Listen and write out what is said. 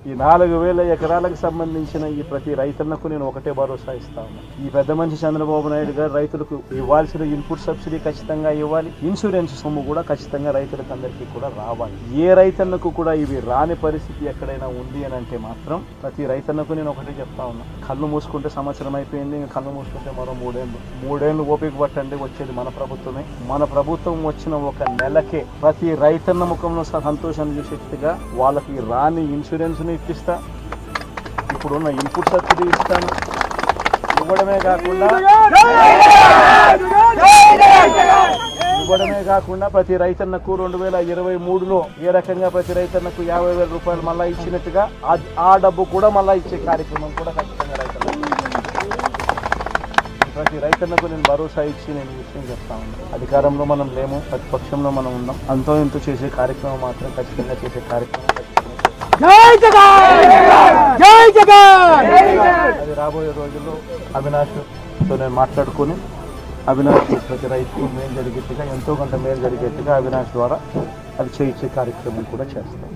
ఈ 4,000 ఎకరాలకు సంబంధించిన ఈ ప్రతి రైతన్నకు నేను ఒకటే భరోసా ఇస్తా ఉన్నా. ఈ పెద్ద మనిషి చంద్రబాబు నాయుడు గారు రైతులకు ఇవ్వాల్సిన ఇన్పుట్ సబ్సిడీ ఖచ్చితంగా ఇవ్వాలి, ఇన్సూరెన్స్ సొమ్ము కూడా ఖచ్చితంగా రైతులకు అందరికీ కూడా రావాలి. ఏ రైతన్నకు కూడా ఇవి రాని పరిస్థితి ఎక్కడైనా ఉంది అని అంటే మాత్రం ప్రతి రైతన్నకు నేను ఒకటే చెప్తా ఉన్నా, కళ్ళు మూసుకుంటే సంవత్సరం అయిపోయింది, కళ్ళు మూసుకుంటే మరో 3 ఏళ్ళు ఓపిక పట్టండి, వచ్చేది మన ప్రభుత్వమే. మన ప్రభుత్వం వచ్చిన ఒక నెలకే ప్రతి రైతన్న ముఖంలో సంతోషాన్ని చూసేట్టుగా వాళ్ళకి రాని ఇన్సూరెన్స్ ను ఇప్పిస్తా, ఇప్పుడున్న ఇన్పుట్ సబ్సిడీ ఇస్తాను. ఇవ్వడమే కాకుండా ప్రతి రైతన్నకు 2023లో ఏ రకంగా ప్రతి రైతన్నకు 50,000 రూపాయలు మళ్ళా ఇచ్చినట్టుగా ఆ డబ్బు కూడా మళ్ళా ఇచ్చే కార్యక్రమం కూడా ఖచ్చితంగా ప్రతి రైతన్నకు నేను భరోసా ఇచ్చి నేను ఈ విషయం చెప్తా ఉన్నాను. అధికారంలో మనం లేము, ప్రతిపక్షంలో మనం ఉన్నాం. అంతో ఎంతో చేసే కార్యక్రమం మాత్రం ఖచ్చితంగా చేసే కార్యక్రమం అది రాబోయే రోజుల్లో అవినాష్తో నేను మాట్లాడుకుని అవినాష్ ప్రతి రైతు మేలు జరిగేట్టుగా, ఎంతో కొంత మేలు జరిగేట్టుగా అవినాష్ ద్వారా అది చేయించే కార్యక్రమం కూడా చేస్తాం.